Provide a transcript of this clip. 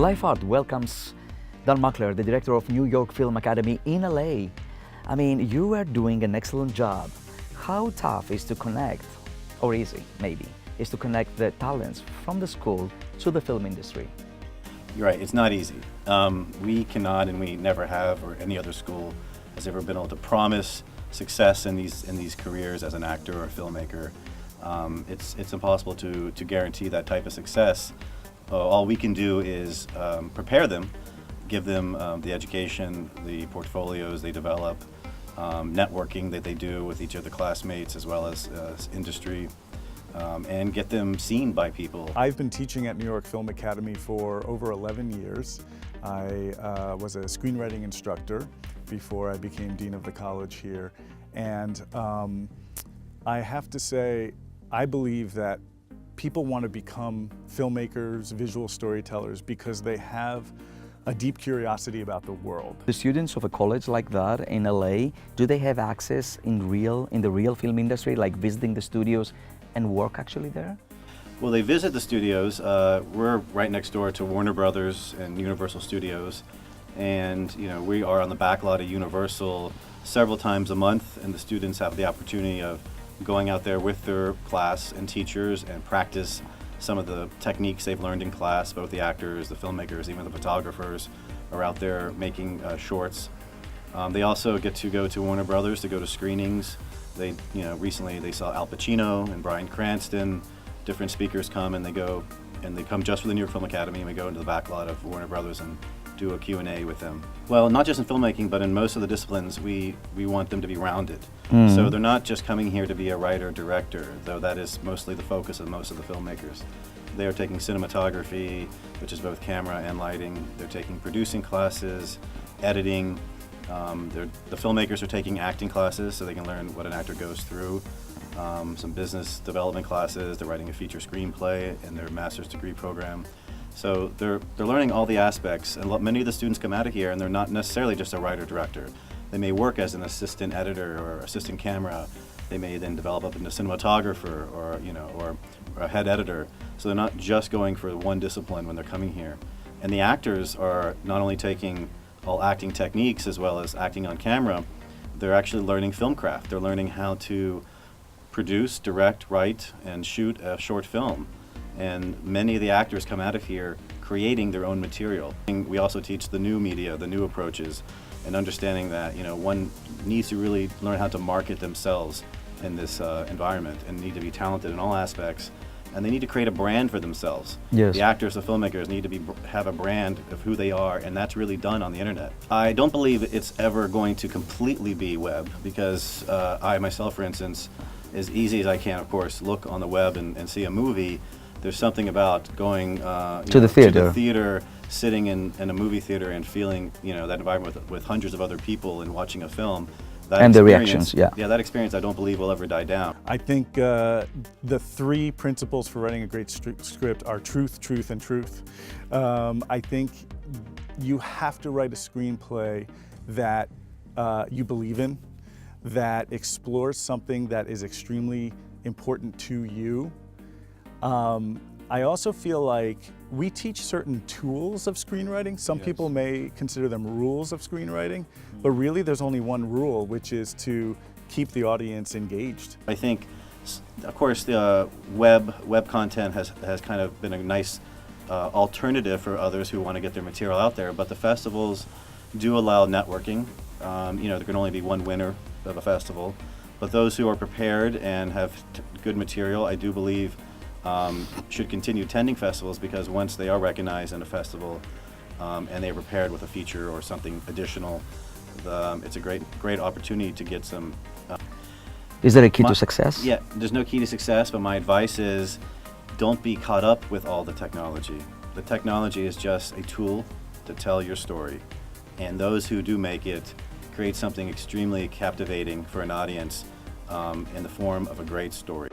LifeArt welcomes Don Muckler, the director of New York Film Academy in LA. I mean, you are doing an excellent job. How tough is to connect, or easy maybe, is to connect the talents from the school to the film industry? You're right, it's not easy. We cannot, and we never have, or any other school has ever been able to promise success in these careers as an actor or a filmmaker. It's impossible to guarantee that type of success. All we can do is prepare them, give them the education, the portfolios they develop, networking that they do with each of the classmates as well as industry, and get them seen by people. I've been teaching at New York Film Academy for over 11 years. I was a screenwriting instructor before I became dean of the college here. And I have to say, I believe that people want to become filmmakers, visual storytellers, because they have a deep curiosity about the world. The students of a college like that in LA, do they have access in the real film industry, like visiting the studios and work actually there? Well, they visit the studios. We're right next door to Warner Brothers and Universal Studios, and we are on the back lot of Universal several times a month, and the students have the opportunity of going out there with their class and teachers and practice some of the techniques they've learned in class. Both the actors, the filmmakers, even the photographers are out there making shorts. They also get to go to Warner Brothers to go to screenings. Recently they saw Al Pacino and Bryan Cranston. Different speakers come and they come just for the New York Film Academy, and we go into the back lot of Warner Brothers and do a Q&A with them. Well, not just in filmmaking, but in most of the disciplines, we want them to be rounded. So they're not just coming here to be a writer, director, though that is mostly the focus of most of the filmmakers. They are taking cinematography, which is both camera and lighting. They're taking producing classes, editing. The filmmakers are taking acting classes so they can learn what an actor goes through. Some business development classes. They're writing a feature screenplay in their master's degree program. So they're learning all the aspects, and many of the students come out of here and they're not necessarily just a writer-director. They may work as an assistant editor or assistant camera. They may then develop up into cinematographer or a head editor. So they're not just going for one discipline when they're coming here. And the actors are not only taking all acting techniques as well as acting on camera, they're actually learning film craft. They're learning how to produce, direct, write, and shoot a short film. And many of the actors come out of here creating their own material. We also teach the new media, the new approaches, and understanding that one needs to really learn how to market themselves in this environment and need to be talented in all aspects. And they need to create a brand for themselves. Yes. The actors, the filmmakers need to have a brand of who they are, and that's really done on the internet. I don't believe it's ever going to completely be web, because I myself, for instance, as easy as I can, of course, look on the web and see a movie. There's something about going to the theater, sitting in a movie theater and feeling that environment with hundreds of other people and watching a film. And the reactions, yeah. Yeah, that experience I don't believe will ever die down. I think the three principles for writing a great script are truth, truth, and truth. I think you have to write a screenplay that you believe in, that explores something that is extremely important to you. I also feel like we teach certain tools of screenwriting. Some people may consider them rules of screenwriting, but really there's only one rule, which is to keep the audience engaged. I think, of course, the web content has kind of been a nice alternative for others who want to get their material out there, but the festivals do allow networking. There can only be one winner of a festival, but those who are prepared and have good material, I do believe, should continue attending festivals, because once they are recognized in a festival and they're prepared with a feature or something additional, it's a great opportunity to get some. Is there a key to success? Yeah, there's no key to success, but my advice is don't be caught up with all the technology. The technology is just a tool to tell your story, and those who do make it create something extremely captivating for an audience in the form of a great story.